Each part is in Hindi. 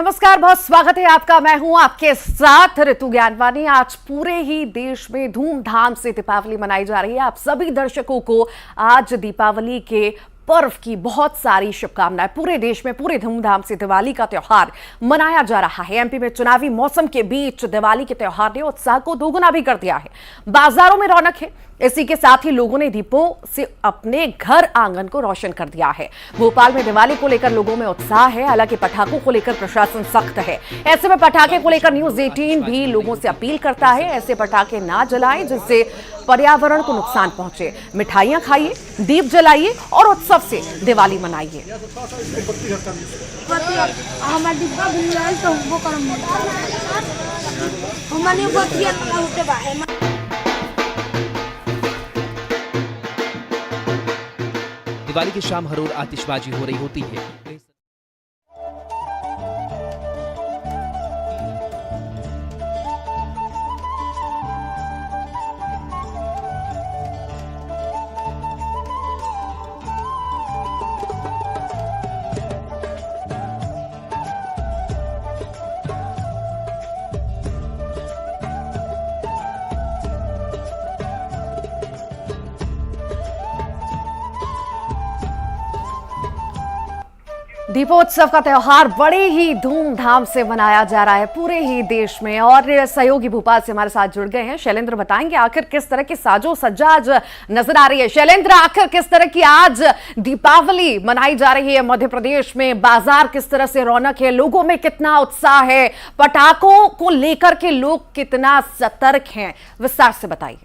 नमस्कार, बहुत स्वागत है आपका। मैं हूं आपके साथ ऋतु ज्ञानवानी। आज पूरे ही देश में धूमधाम से दीपावली मनाई जा रही है। आप सभी दर्शकों को आज दीपावली के पर्व की बहुत सारी शुभकामनाएं। पूरे देश में पूरे धूमधाम से दिवाली का त्योहार मनाया जा रहा है। एमपी में चुनावी मौसम के बीच दिवाली के त्योहार ने उत्साह को दोगुना भी कर दिया है। बाजारों में रौनक है। इसी के साथ ही लोगों ने दीपों से अपने घर आंगन को रोशन कर दिया है। भोपाल में दिवाली को लेकर लोगों में उत्साह है। हालांकि पटाखों को लेकर प्रशासन सख्त है। ऐसे में पटाखे को लेकर न्यूज 18 भी लोगों से अपील करता है, ऐसे पटाखे ना जलाएं जिससे पर्यावरण को नुकसान पहुंचे। मिठाइयां खाइए, दीप जलाइए और उत्सव से दिवाली मनाइए। दिवाली की शाम हर ओर आतिशबाजी हो रही होती है। दीपोत्सव का त्योहार बड़े ही धूमधाम से मनाया जा रहा है पूरे ही देश में। और सहयोगी भोपाल से हमारे साथ जुड़ गए हैं। शैलेंद्र बताएंगे आखिर किस तरह की साजो सज्जा आज नजर आ रही है। शैलेंद्र, आखिर किस तरह की आज दीपावली मनाई जा रही है मध्य प्रदेश में? बाजार किस तरह से रौनक है? लोगों में कितना उत्साह है? पटाखों को लेकर के लोग कितना सतर्क हैं? विस्तार से बताइए।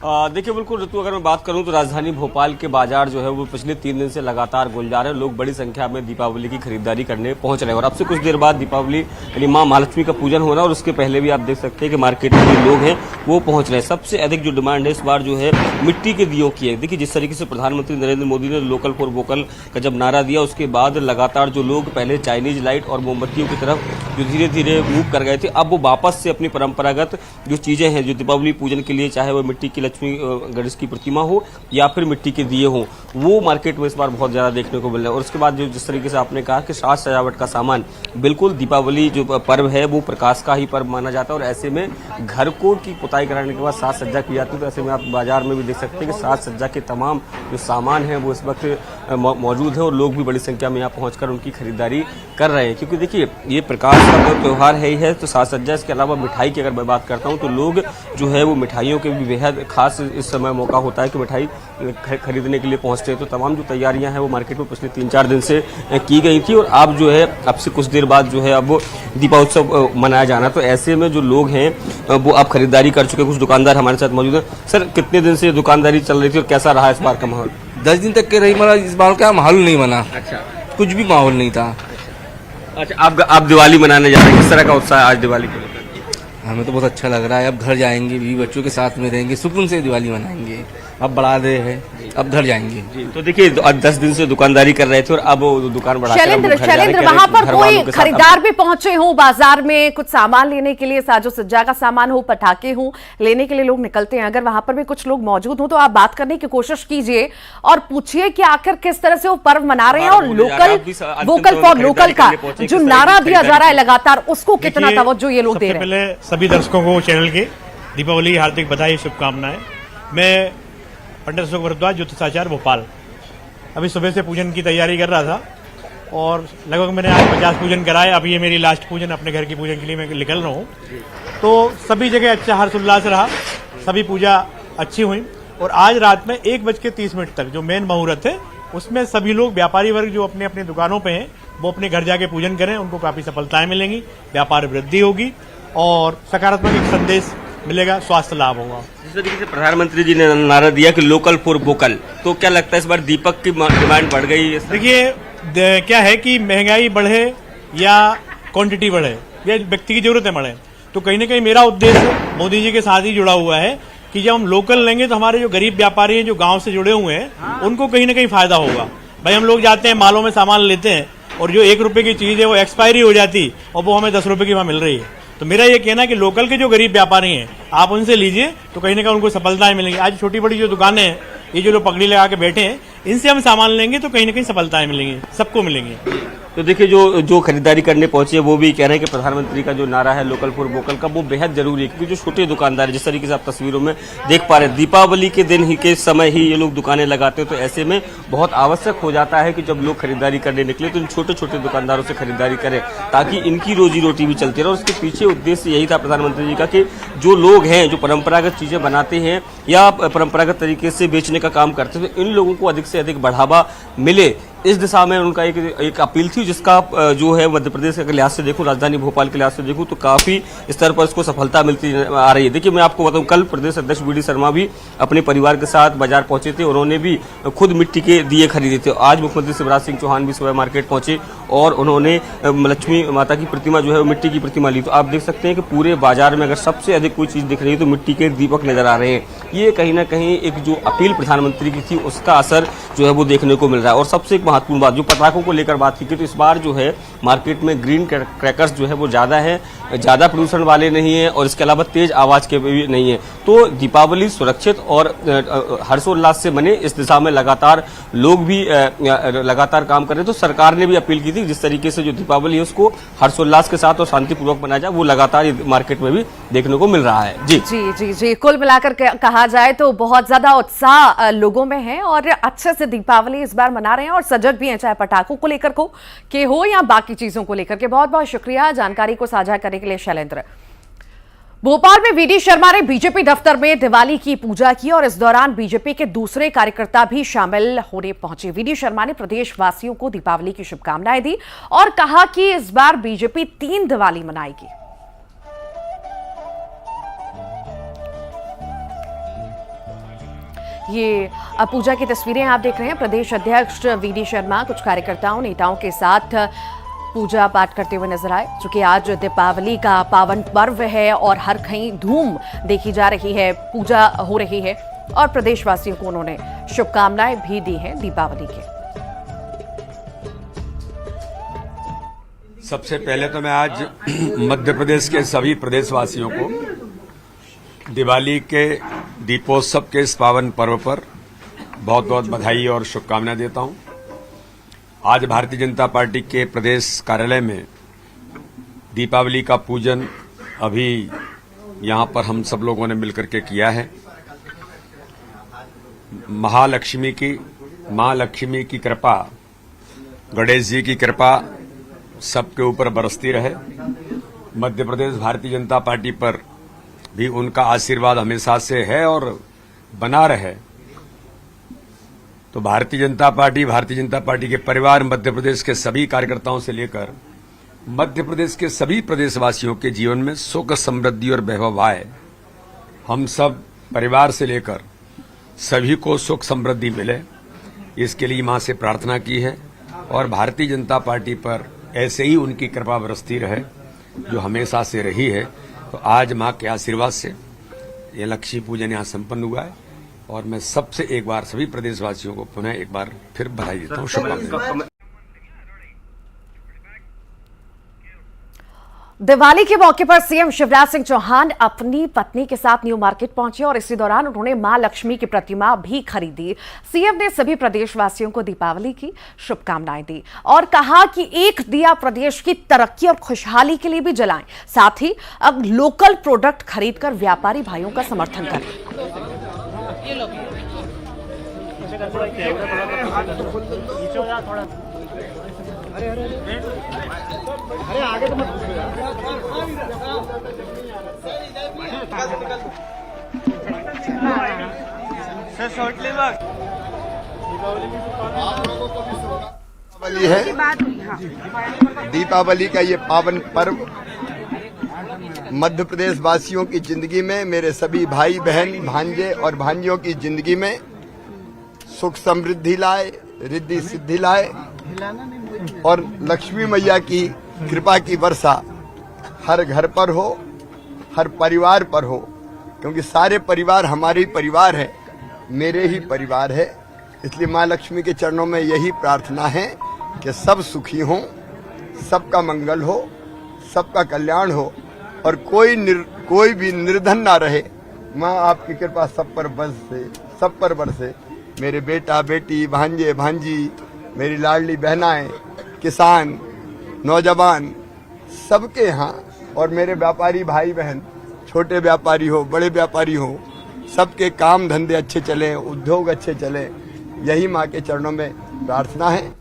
देखिए, बिल्कुल ऋतु, अगर मैं बात करूं तो राजधानी भोपाल के बाजार जो है वो पिछले 3 दिन से लगातार गुलजार है। लोग बड़ी संख्या में दीपावली की खरीदारी करने पहुंच रहे हैं और अब से कुछ देर बाद दीपावली यानी मां महालक्ष्मी का पूजन हो रहा है और उसके पहले भी आप देख सकते हैं कि मार्केट में जो लोग हैं वो पहुंच रहे हैं। सबसे अधिक जो डिमांड है इस बार जो है मिट्टी के दियों की है। देखिए, जिस तरीके से प्रधानमंत्री नरेंद्र मोदी ने लोकल फॉर वोकल का जब नारा दिया, उसके बाद लगातार जो लोग पहले चाइनीज लाइट और मोमबत्तियों की तरफ जो धीरे धीरे मूव कर गए थे, अब वो वापस से अपनी परंपरागत जो चीजें हैं जो दीपावली पूजन के लिए, चाहे वो मिट्टी की लक्ष्मी गणेश की प्रतिमा हो या फिर मिट्टी के दिए हो, वो मार्केट में इस बार बहुत ज्यादा देखने को मिल रहा है। और उसके बाद जो जिस तरीके से आपने कहा कि साज सजावट का सामान, बिल्कुल दीपावली जो पर्व है वो प्रकाश का ही पर्व माना जाता है और ऐसे में घर को की पुताई कराने के बाद साज सज्जा की जाती है। तो ऐसे में आप बाजार में भी देख सकते हैं कि साज सज्जा के तमाम जो सामान है वो इस वक्त मौजूद है और लोग भी बड़ी संख्या में यहाँ पहुंचकर उनकी खरीदारी कर रहे हैं। क्योंकि देखिए, ये प्रकाश का तो त्योहार है ही है, तो साज सज्जा, इसके अलावा मिठाई की अगर मैं बात करता हूँ तो लोग जो है वो मिठाइयों के भी बेहद खास इस समय मौका होता है कि मिठाई खरीदने के लिए पहुंचते हैं। तो तमाम जो तैयारियां हैं वो मार्केट में पिछले 3-4 दिन से की गई थी और अब जो है अब से कुछ देर बाद जो है अब दीपोत्सव मनाया जाना। तो ऐसे में जो लोग हैं वो अब खरीदारी कर चुके। कुछ दुकानदार हमारे साथ मौजूद हैं। सर, कितने दिन से दुकानदारी चल रही थी और कैसा रहा इस बार का माहौल? 10 दिन तक के रही, मगर इस बार का माहौल नहीं बना। अच्छा, कुछ भी माहौल नहीं था। अच्छा, आप दिवाली मनाने जा रहे हैं, किस तरह का उत्साह है आज दिवाली को लेकर? हमें तो बहुत अच्छा लग रहा है। अब घर जाएंगे, बीवी बच्चों के साथ में रहेंगे, सुकून से दिवाली मनाएंगे। अब बढ़ा दे है, अब घर जाएंगे। जी, तो देखिए, 10 दिन से दुकानदारी कर रहे थे और अब दुकान बढ़ा। शैलेंद्र, वहां पर कोई खरीदार भी पहुंचे हो बाजार में कुछ सामान लेने के लिए, साजो सज्जा का सामान हो, पटाखे हो, लेने के लिए लोग निकलते हैं। अगर वहां पर भी कुछ लोग मौजूद हो तो आप बात करने की कोशिश कीजिए और पूछिए कि आखिर किस तरह से वो पर्व मना रहे हैं और लोकल वोकल फॉर लोकल का जो नारा दिया जा रहा है लगातार, उसको कितना तवज्जो ये लोग दे रहे हैं। पहले सभी दर्शकों को चैनल के दीपावली हार्दिक बधाई, शुभकामनाएं। मैं पंडित अशोक भारद्वाज, ज्योतिष आचार्य, भोपाल। अभी सुबह से पूजन की तैयारी कर रहा था और लगभग मैंने आज 50 पूजन कराए। अब ये मेरी लास्ट पूजन, अपने घर की पूजन के लिए मैं निकल रहा हूँ। तो सभी जगह अच्छा हर्षोल्लास रहा, सभी पूजा अच्छी हुई। और आज रात में 1:30 तक जो मेन मुहूर्त है उसमें सभी लोग, व्यापारी वर्ग जो अपने अपनी दुकानों पे हैं, वो अपने घर जाके पूजन करें। उनको काफी सफलताएं मिलेंगी, व्यापार वृद्धि होगी और सकारात्मक एक संदेश मिलेगा, स्वास्थ्य लाभ होगा। जिस तरीके से प्रधानमंत्री जी ने नारा दिया कि लोकल फॉर वोकल, तो क्या लगता है इस बार दीपक की डिमांड बढ़ गई है? देखिए, क्या है कि महंगाई बढ़े या क्वांटिटी बढ़े या व्यक्ति की जरूरतें बढ़े, तो कहीं ना कहीं मेरा उद्देश्य मोदी जी के साथ ही जुड़ा हुआ है कि जब हम लोकल लेंगे तो हमारे जो गरीब व्यापारी हैं, जो गांव से जुड़े हुए हैं, उनको कहीं ना कहीं फायदा होगा। भाई, हम लोग जाते हैं, मालों में सामान लेते हैं और जो 1 रुपए की चीज है वो एक्सपायरी हो जाती और वो हमें 10 रुपए की वहां मिल रही है। तो मेरा ये कहना है कि लोकल के जो गरीब व्यापारी हैं, आप उनसे लीजिए तो कहीं ना कहीं उनको सफलताएं मिलेंगी। आज छोटी बड़ी जो दुकानें हैं, ये जो लोग पगड़ी लगा के बैठे हैं, इनसे हम सामान लेंगे तो कहीं ना कहीं सफलताएं मिलेंगी, सबको मिलेंगी। तो देखिए जो खरीदारी करने पहुंचे हैं वो भी कह रहे हैं कि प्रधानमंत्री का जो नारा है लोकल फॉर वोकल का, वो बेहद जरूरी है, क्योंकि जो छोटे दुकानदार है, जिस तरीके से आप तस्वीरों में देख पा रहे हैं, दीपावली के दिन ही के समय ही ये लोग दुकानें लगाते हैं, तो ऐसे में बहुत आवश्यक हो जाता है कि जब लोग खरीदारी करने निकले तो इन छोटे छोटे दुकानदारों से खरीदारी करें ताकि इनकी रोजी रोटी भी चलती रहे। और उसके पीछे उद्देश्य यही था प्रधानमंत्री जी का कि जो लोग हैं जो परंपरागत चीजें बनाते हैं या परंपरागत तरीके से बेचने का काम करते हैं, तो इन लोगों को अधिक से अधिक बढ़ावा मिले, इस दिशा में उनका एक अपील थी, जिसका जो है मध्य प्रदेश के लिहाज से देखूं, राजधानी भोपाल के लिहाज से देखूं तो काफी स्तर पर इसको सफलता मिलती आ रही है। देखिए मैं आपको बताऊं, कल प्रदेश अध्यक्ष वी डी शर्मा भी अपने परिवार के साथ बाजार पहुंचे थे, उन्होंने भी खुद मिट्टी के दिए खरीदे थे। आज मुख्यमंत्री शिवराज सिंह चौहान भी सुबह मार्केट पहुंचे और उन्होंने लक्ष्मी माता की प्रतिमा जो है मिट्टी की प्रतिमा ली। तो आप देख सकते हैं कि पूरे बाजार में अगर सबसे अधिक कोई चीज दिख रही है तो मिट्टी के दीपक नजर आ रहे हैं। ये कहीं ना कहीं एक जो अपील प्रधानमंत्री की थी उसका असर जो है वो देखने को मिल रहा है। और सबसे एक महत्वपूर्ण बात, जो पटाखों को लेकर बात की थी, तो इस बार जो है मार्केट में ग्रीन क्रैकर्स जो है वो ज्यादा है, ज्यादा प्रदूषण वाले नहीं है और इसके अलावा तेज आवाज के भी नहीं है। तो दीपावली सुरक्षित और हर्षोल्लास से मने, इस दिशा में लगातार लोग भी लगातार काम कर रहे हैं। तो सरकार ने भी अपील की थी जिस तरीके से जो दीपावली है उसको हर्षोल्लास के साथ और शांतिपूर्वक मनाया जाए, वो लगातार मार्केट में भी देखने को मिल रहा है। जी जी जी जी, कुल मिलाकर कहा जाए तो बहुत ज्यादा उत्साह लोगों में है और अच्छे से दीपावली इस बार मना रहे हैं और सजग भी हैं, चाहे पटाखों को लेकर के हो या बाकी चीजों को लेकर के। बहुत बहुत शुक्रिया जानकारी को साझा करने के लिए शैलेंद्र। भोपाल में वीडी शर्मा ने बीजेपी दफ्तर में दिवाली की पूजा की और इस दौरान बीजेपी के दूसरे कार्यकर्ता भी शामिल होने पहुंचे। वीडी शर्मा ने प्रदेशवासियों को दीपावली की शुभकामनाएं दी और कहा कि इस बार बीजेपी 3 दिवाली मनाएगी। ये पूजा की तस्वीरें आप देख रहे हैं। प्रदेश अध्यक्ष वीडी शर्मा कुछ कार्यकर्ताओं नेताओं के साथ पूजा पाठ करते हुए नजर आए। चूंकि आज दीपावली का पावन पर्व है और हर कहीं धूम देखी जा रही है, पूजा हो रही है और प्रदेशवासियों को उन्होंने शुभकामनाएं भी दी हैं दीपावली के। सबसे पहले तो मैं आज मध्य प्रदेश के सभी प्रदेशवासियों को दिवाली के दीपोत्सव के इस पावन पर्व पर बहुत बहुत बधाई और शुभकामनाएं देता हूं। आज भारतीय जनता पार्टी के प्रदेश कार्यालय में दीपावली का पूजन अभी यहां पर हम सब लोगों ने मिलकर के किया है। मां लक्ष्मी की कृपा, गणेश जी की कृपा सबके ऊपर बरसती रहे। मध्य प्रदेश भारतीय जनता पार्टी पर भी उनका आशीर्वाद हमेशा से है और बना रहे। तो भारतीय जनता पार्टी के परिवार, मध्य प्रदेश के सभी कार्यकर्ताओं से लेकर मध्य प्रदेश के सभी प्रदेशवासियों के जीवन में सुख, समृद्धि और वैभव आए। हम सब परिवार से लेकर सभी को सुख समृद्धि मिले, इसके लिए मां से प्रार्थना की है और भारतीय जनता पार्टी पर ऐसे ही उनकी कृपा बरसती रहे जो हमेशा से रही है। तो आज मां के आशीर्वाद से ये लक्ष्मी पूजन यहाँ संपन्न हुआ है और मैं सबसे एक बार सभी प्रदेशवासियों को पुनः एक बार फिर बधाई देता हूँ, शुभकामनाएं। दिवाली के मौके पर सीएम शिवराज सिंह चौहान अपनी पत्नी के साथ न्यू मार्केट पहुंचे और इसी दौरान उन्होंने मां लक्ष्मी की प्रतिमा भी खरीदी। सीएम ने सभी प्रदेशवासियों को दीपावली की शुभकामनाएं दी और कहा कि एक दिया प्रदेश की तरक्की और खुशहाली के लिए भी जलाएं, साथ ही अब लोकल प्रोडक्ट खरीदकर व्यापारी भाइयों का समर्थन करें। दीपावली है, दीपावली का ये पावन पर्व मध्य प्रदेश वासियों की जिंदगी में, मेरे सभी भाई बहन, भांजे और भांजियों की जिंदगी में सुख समृद्धि लाए, रिद्धि सिद्धि लाए और लक्ष्मी मैया की कृपा की वर्षा हर घर पर हो, हर परिवार पर हो, क्योंकि सारे परिवार हमारे ही परिवार है, मेरे ही परिवार है। इसलिए माँ लक्ष्मी के चरणों में यही प्रार्थना है कि सब सुखी हों, सबका मंगल हो, सबका कल्याण हो और कोई भी निर्धन ना रहे। माँ आपकी कृपा सब पर बरसे, मेरे बेटा बेटी, भांजे भांजी, मेरी लाडली बहनाएं, किसान, नौजवान, सबके यहाँ, और मेरे व्यापारी भाई बहन, छोटे व्यापारी हो, बड़े व्यापारी हो, सबके काम धंधे अच्छे चले, उद्योग अच्छे चले, यही माँ के चरणों में प्रार्थना है।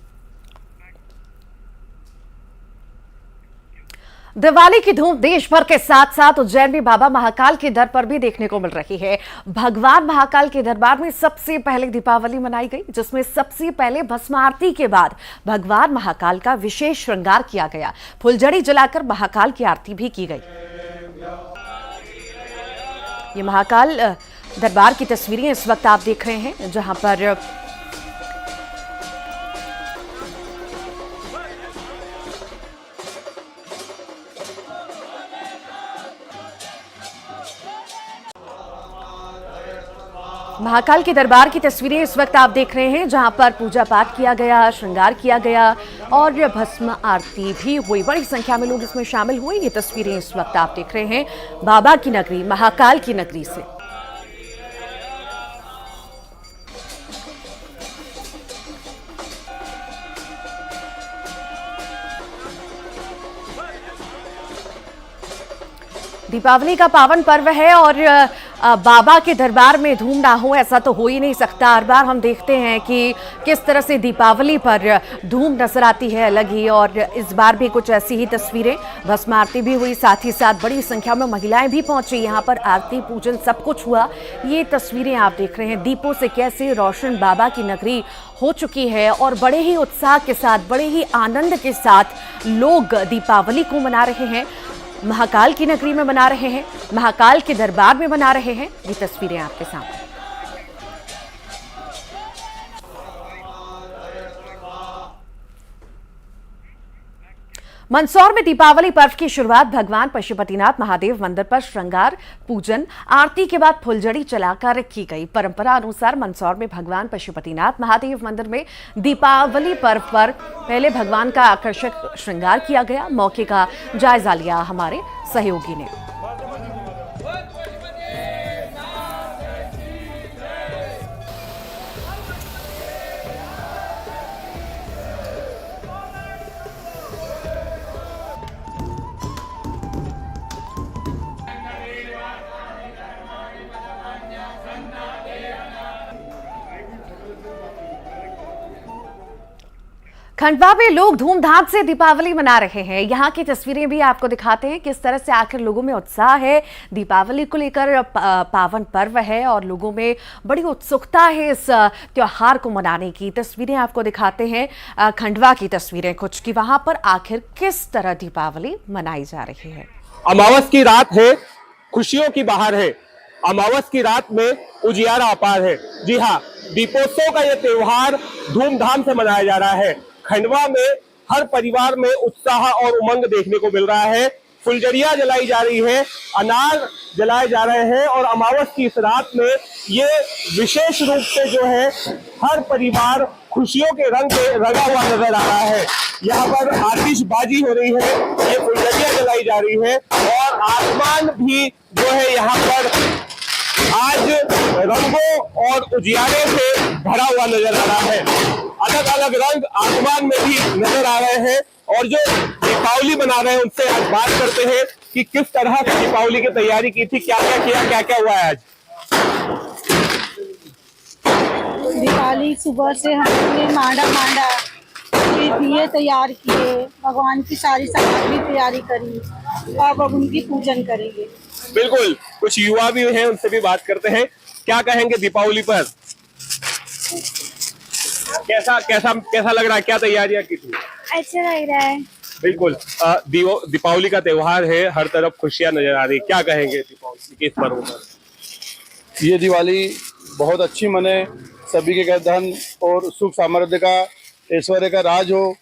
दिवाली की धूम देश भर के साथ साथ उज्जैन में बाबा महाकाल के दर पर भी देखने को मिल रही है। भगवान महाकाल के दरबार में सबसे पहले दीपावली मनाई गई, जिसमें सबसे पहले भस्म आरती के बाद भगवान महाकाल का विशेष श्रृंगार किया गया। फुलझड़ी जलाकर महाकाल की आरती भी की गई। ये महाकाल दरबार की तस्वीरें इस वक्त आप देख रहे हैं, जहां पर महाकाल के दरबार की तस्वीरें इस वक्त आप देख रहे हैं, जहां पर पूजा पाठ किया गया, श्रृंगार किया गया और भस्म आरती भी हुई। बड़ी संख्या में लोग इसमें शामिल हुए। ये तस्वीरें इस वक्त आप देख रहे हैं बाबा की नगरी, महाकाल की नगरी से। दीपावली का पावन पर्व है और बाबा के दरबार में धूम ना हो ऐसा तो हो ही नहीं सकता। हर बार हम देखते हैं कि किस तरह से दीपावली पर धूम नजर आती है अलग ही, और इस बार भी कुछ ऐसी ही तस्वीरें। भस्म आरती भी हुई, साथ ही साथ बड़ी संख्या में महिलाएं भी पहुंची। यहाँ पर आरती पूजन सब कुछ हुआ। ये तस्वीरें आप देख रहे हैं दीपों से कैसे रोशन बाबा की नगरी हो चुकी है और बड़े ही उत्साह के साथ, बड़े ही आनंद के साथ लोग दीपावली को मना रहे हैं। महाकाल की नगरी में मना रहे हैं, महाकाल के दरबार में मना रहे हैं। ये तस्वीरें आपके सामने। मंदसौर में दीपावली पर्व की शुरुआत भगवान पशुपतिनाथ महादेव मंदिर पर श्रृंगार, पूजन, आरती के बाद फुलझड़ी चलाकर की गई। परंपरा अनुसार मंदसौर में भगवान पशुपतिनाथ महादेव मंदिर में दीपावली पर्व पर पहले भगवान का आकर्षक श्रृंगार किया गया। मौके का जायजा लिया हमारे सहयोगी ने। खंडवा में लोग धूमधाम से दीपावली मना रहे हैं। यहाँ की तस्वीरें भी आपको दिखाते हैं किस तरह से आखिर लोगों में उत्साह है। दीपावली को लेकर पावन पर्व है और लोगों में बड़ी उत्सुकता है इस त्योहार को मनाने की। तस्वीरें आपको दिखाते हैं खंडवा की तस्वीरें कुछ, कि वहां पर आखिर किस तरह दीपावली मनाई जा रही है। अमावस की रात है, खुशियों की बहार है। अमावस की रात में उजियारा अपार है। जी हाँ, दीपोत्सव का यह त्योहार धूमधाम से मनाया जा रहा है। खंडवा में हर परिवार में उत्साह और उमंग देखने को मिल रहा है। फुलझड़ियां जलाई जा रही है, अनार जलाए जा रहे हैं और अमावस की इस रात में ये विशेष रूप से जो है हर परिवार खुशियों के रंग से रंगा हुआ नजर आ रहा है। यहाँ पर आतिशबाजी हो रही है, ये फुलझड़ियां जलाई जा रही है और आसमान भी जो है यहाँ पर आज रंगों और उजियारे से भरा हुआ नजर आ रहा है। अलग अलग रंग आसमान में भी नजर आ रहे हैं और जो दीपावली मना रहे हैं उनसे आज बात करते हैं कि किस तरह से दीपावली की तैयारी की थी, क्या क्या किया, क्या क्या हुआ है आज। दिवाली सुबह से हमने मांडा दिए तैयार किए, भगवान की सारी सामग्री तैयारी करी, अब उनकी पूजन करेंगे। बिल्कुल, कुछ युवा भी हैं, उनसे भी बात करते हैं। क्या कहेंगे दीपावली पर? कैसा कैसा कैसा लग रहा है? क्या तैयारियां की थी? अच्छा लग रहा है। बिल्कुल, दीपावली का त्योहार है, हर तरफ खुशियां नजर आ रही। क्या कहेंगे दीपावली के इस पर्व पर? ये दिवाली बहुत अच्छी मने, सभी के घर धन और सुख सामर्थ्य का, ऐश्वर्य का राज हो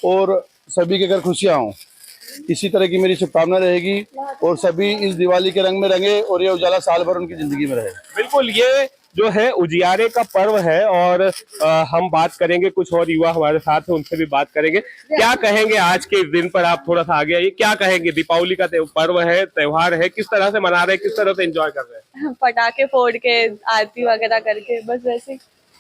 और सभी के घर खुशियां हो। इसी तरह की मेरी शुभकामना रहेगी और सभी इस दिवाली के रंग में रंगे और ये उजाला साल भर उनकी जिंदगी में रहे। बिल्कुल, ये जो है उजियारे का पर्व है और हम बात करेंगे, कुछ और युवा हमारे साथ हैं, उनसे भी बात करेंगे। क्या कहेंगे आज के दिन पर? आप थोड़ा सा आगे आइए। क्या कहेंगे? दीपावली का पर्व है, त्योहार है, किस तरह से मना रहे हैं, किस तरह से एंजॉय कर रहे हैं? पटाखे फोड़ के, आरती वगैरह करके, बस वैसे।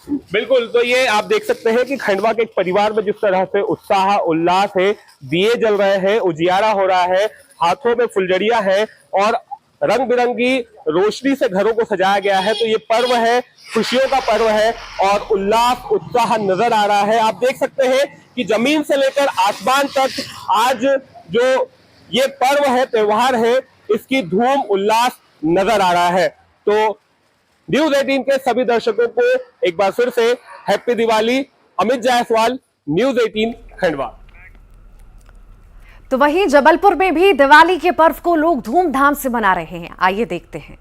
बिल्कुल, तो ये आप देख सकते हैं कि खंडवा के एक परिवार में जिस तरह से उत्साह उल्लास है, दिए जल रहे हैं, उजियारा हो रहा है, हाथों में फुलझड़ियां है और रंग बिरंगी रोशनी से घरों को सजाया गया है। तो ये पर्व है, खुशियों का पर्व है और उल्लास उत्साह नजर आ रहा है। आप देख सकते हैं कि जमीन से लेकर आसमान तक आज जो ये पर्व है, त्योहार है, इसकी धूम उल्लास नजर आ रहा है। तो न्यूज 18 के सभी दर्शकों को एक बार फिर से हैप्पी दिवाली। अमित जायसवाल, न्यूज 18 खंडवा। तो वहीं जबलपुर में भी दिवाली के पर्व को लोग धूमधाम से मना रहे हैं। आइए देखते हैं।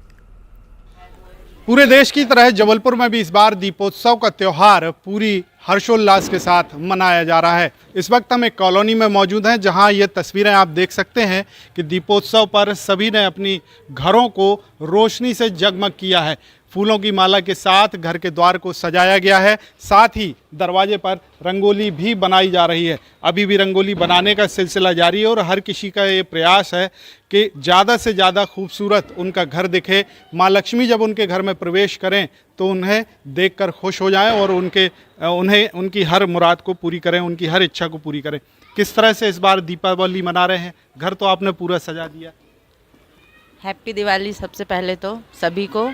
पूरे देश की तरह जबलपुर में भी इस बार दीपोत्सव का त्योहार पूरी हर्षोल्लास के साथ मनाया जा रहा है। इस वक्त हम एक कॉलोनी में मौजूद हैं जहां ये तस्वीरें आप देख सकते हैं कि दीपोत्सव पर सभी ने अपनी घरों को रोशनी से जगमग किया है। फूलों की माला के साथ घर के द्वार को सजाया गया है, साथ ही दरवाजे पर रंगोली भी बनाई जा रही है। अभी भी रंगोली बनाने का सिलसिला जारी है और हर किसी का ये प्रयास है कि ज़्यादा से ज़्यादा खूबसूरत उनका घर दिखे। माँ लक्ष्मी जब उनके घर में प्रवेश करें तो उन्हें देखकर खुश हो जाएं और उन्हें उनकी हर मुराद को पूरी करें, उनकी हर इच्छा को पूरी करें। किस तरह से इस बार दीपावली मना रहे हैं? घर तो आपने पूरा सजा दिया। हैप्पी दिवाली सबसे पहले तो सभी को।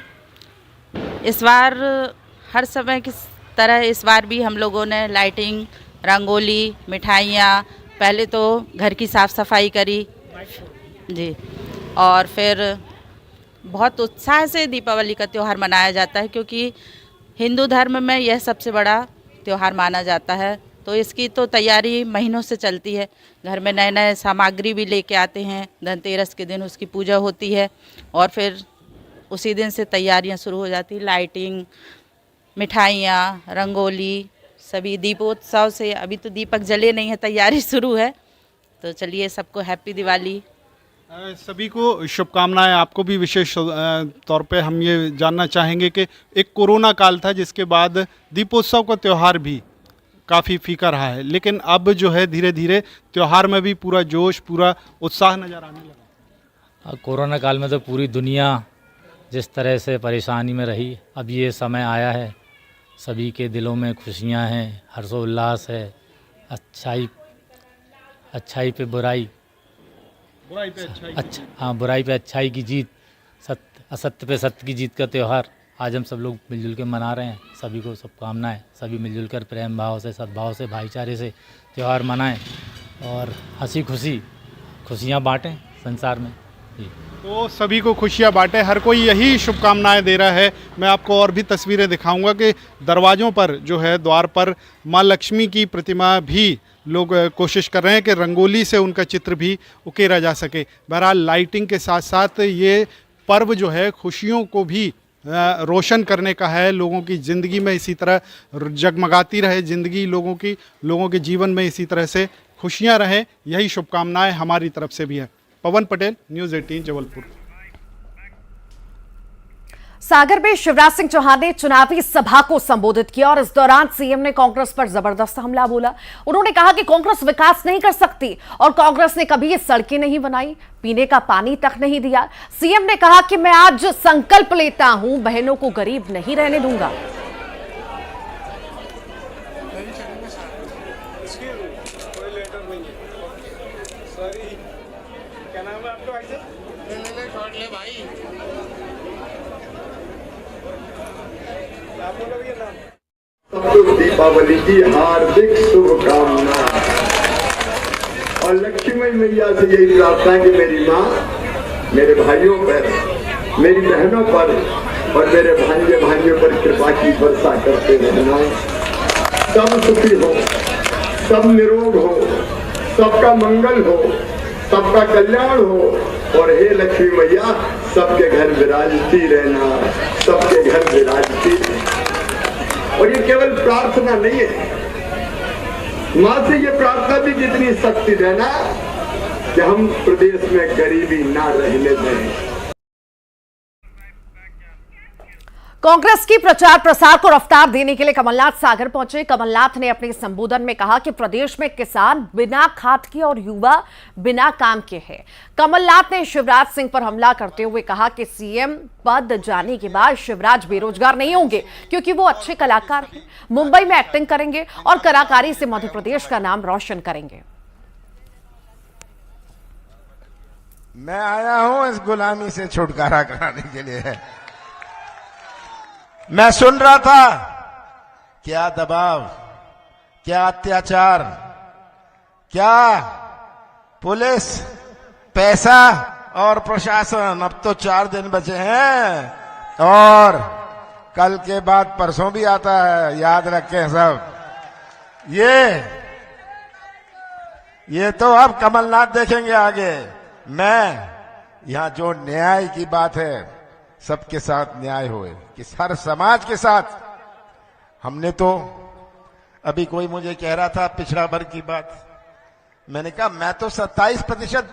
इस बार हर समय की तरह इस बार भी हम लोगों ने लाइटिंग, रंगोली, मिठाइयाँ, पहले तो घर की साफ़ सफाई करी जी, और फिर बहुत उत्साह से दीपावली का त्यौहार मनाया जाता है क्योंकि हिंदू धर्म में यह सबसे बड़ा त्यौहार माना जाता है। तो इसकी तो तैयारी महीनों से चलती है। घर में नए नए सामग्री भी लेके आते हैं। धनतेरस के दिन उसकी पूजा होती है और फिर उसी दिन से तैयारियां शुरू हो जाती है। लाइटिंग, मिठाइयाँ, रंगोली, सभी दीपोत्सव से अभी तो दीपक जले नहीं है, तैयारी शुरू है। तो चलिए सबको हैप्पी दिवाली। सभी को शुभकामनाएं। आपको भी विशेष तौर पे हम ये जानना चाहेंगे कि एक कोरोना काल था जिसके बाद दीपोत्सव का त्यौहार भी काफ़ी फीका रहा है, लेकिन अब जो है धीरे धीरे त्यौहार में भी पूरा जोश, पूरा उत्साह नज़र आने लगा। कोरोना काल में तो पूरी दुनिया जिस तरह से परेशानी में रही, अब ये समय आया है, सभी के दिलों में खुशियाँ हैं, हर्षोल्लास है। अच्छाई पे बुराई, बुराई पे अच्छाई, अच्छा हाँ, बुराई पे अच्छाई की जीत, असत्य पे सत्य की जीत का त्यौहार आज हम सब लोग मिलजुल के मना रहे हैं। सभी को शुभकामनाएं। सभी मिलजुल कर प्रेम भाव से, सद्भाव से, भाईचारे से त्यौहार मनाएं और हंसी खुशियाँ बांटें संसार में। तो सभी को खुशियाँ बांटे, हर कोई यही शुभकामनाएं दे रहा है। मैं आपको और भी तस्वीरें दिखाऊंगा कि दरवाज़ों पर जो है, द्वार पर माँ लक्ष्मी की प्रतिमा भी लोग कोशिश कर रहे हैं कि रंगोली से उनका चित्र भी उकेरा जा सके। बहरहाल लाइटिंग के साथ साथ ये पर्व जो है खुशियों को भी रोशन करने का है। लोगों की ज़िंदगी में इसी तरह जगमगाती रहे ज़िंदगी, लोगों के जीवन में इसी तरह से खुशियाँ रहें, यही शुभकामनाएं हमारी तरफ से भी है। पवन पटेल, न्यूज़ 18 जबलपुर। सागर में शिवराज सिंह चौहान ने चुनावी सभा को संबोधित किया और इस दौरान सीएम ने कांग्रेस पर जबरदस्त हमला बोला। उन्होंने कहा कि कांग्रेस विकास नहीं कर सकती और कांग्रेस ने कभी ये सड़कें नहीं बनाई, पीने का पानी तक नहीं दिया। सीएम ने कहा कि मैं आज संकल्प लेता हूं, बहनों को गरीब नहीं रहने दूंगा। सबको दीपावली की हार्दिक शुभकामनाएं और लक्ष्मी मैया से यही प्रार्थना है कि मेरी माँ मेरे भाइयों पर, मेरी बहनों पर और मेरे भांजियों पर कृपा की वर्षा करते रहना। सब सुखी हो, सब निरोग हो, सबका मंगल हो, सबका कल्याण हो और हे लक्ष्मी मैया सबके घर विराजती रहना, सबके घर विराजती। और ये केवल प्रार्थना नहीं है, माँ से ये प्रार्थना भी जितनी शक्ति देना कि हम प्रदेश में गरीबी ना रहने दें। कांग्रेस की प्रचार प्रसार को रफ्तार देने के लिए कमलनाथ सागर पहुंचे। कमलनाथ ने अपने संबोधन में कहा कि प्रदेश में किसान बिना खाद के और युवा बिना काम के हैं। कमलनाथ ने शिवराज सिंह पर हमला करते हुए कहा कि सीएम पद जाने के बाद शिवराज बेरोजगार नहीं होंगे क्योंकि वो अच्छे कलाकार हैं। मुंबई में एक्टिंग करेंगे और कलाकारी से मध्य प्रदेश का नाम रोशन करेंगे। मैं आया हूं इस गुलामी से छुटकारा कराने के लिए। मैं सुन रहा था क्या दबाव, क्या अत्याचार, क्या पुलिस, पैसा और प्रशासन। अब तो 4 दिन बचे हैं और कल के बाद परसों भी आता है, याद रखें सब। ये तो अब कमलनाथ देखेंगे आगे। मैं यहां जो न्याय की बात है, सबके साथ न्याय होए, कि हर समाज के साथ। हमने तो अभी कोई मुझे कह रहा था पिछड़ा वर्ग की बात, मैंने कहा मैं तो 27%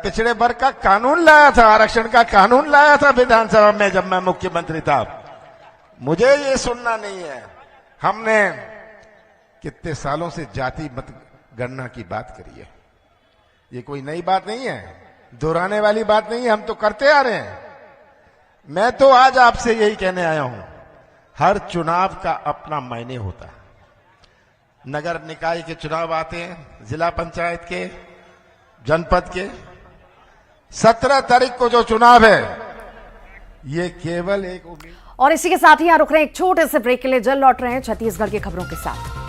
पिछड़े वर्ग का कानून लाया था, आरक्षण का कानून लाया था विधानसभा में जब मैं मुख्यमंत्री था। मुझे ये सुनना नहीं है। हमने कितने सालों से जाति मतगणना की बात करी है, ये कोई नई बात नहीं है, दोहराने वाली बात नहीं है, हम तो करते आ रहे हैं। मैं तो आज आपसे यही कहने आया हूं, हर चुनाव का अपना मायने होता है। नगर निकाय के चुनाव आते हैं, जिला पंचायत के, जनपद के। 17 तारीख को जो चुनाव है, ये केवल एक उम्मीद। और इसी के साथ ही यहां रुक रहे हैं एक छोटे से ब्रेक के लिए। जल्द लौट रहे हैं छत्तीसगढ़ की खबरों के साथ।